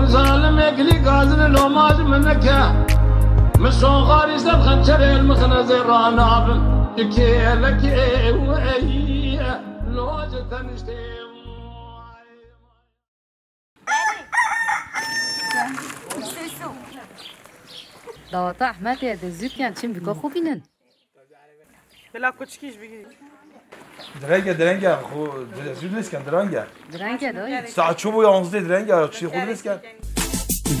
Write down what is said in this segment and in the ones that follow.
ظالم يقلي قازن لو ماج منك مشون غاري سب خنشر المخنزر رانابن يكي لك وي لو جتنشتي داوطا احمد يا دزوك كان چیم بکا خوبینن بلا کوچکیش بگیری درنگه خو زود نیست کن درنگه دایی ساعت چوب و 11 درنگه چی خود نیست کن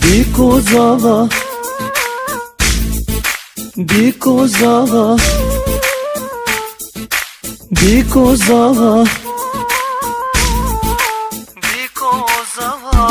بیکو زاوا بیکو زاوا بیکو زاوا بیکو زاوا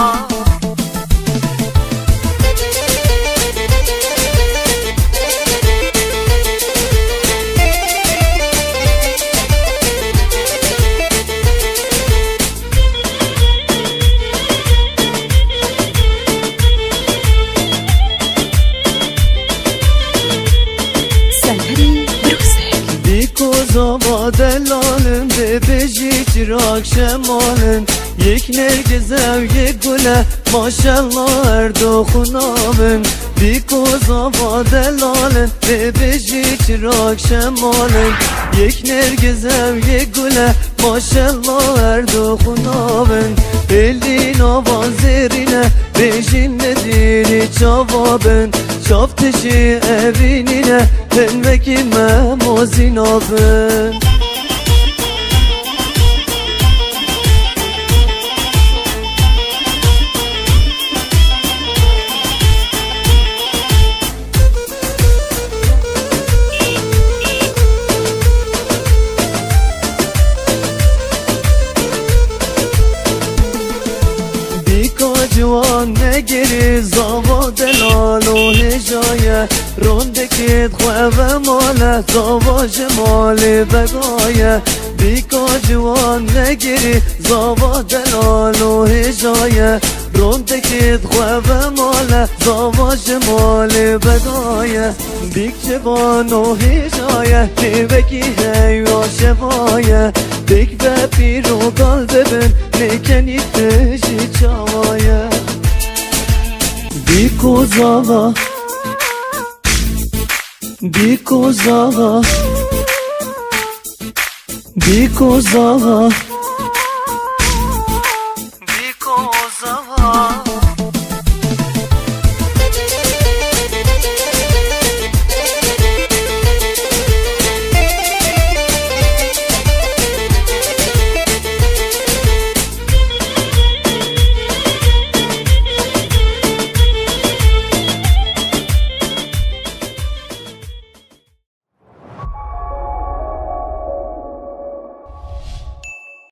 دلالم به بجی چراغ شمالن یک نرگز و یک گله ماشالله هر دو خونامن بیکوزا با دلالم به بجی چراغ شمالن یک نرگز و یک گله ماشالله هر دو خونامن elin avazerine bejin nediri çavabın çaftişi evinine benmekime mozinabın جوان نگیری زاوا دلال و هجایه روندکید خواه ماله زاوا جمال بگایه بیکا جوان نگیری زاوا دلال و هجایه روندکید خواه ماله زاوا جمال بگایه بیک جوان و هجایه دیوکی هیوا شوایه بیک به پیرو گال ببین نکنی تشی چاوایه بیکو زاوا بیکو زاوا بیکو زاوا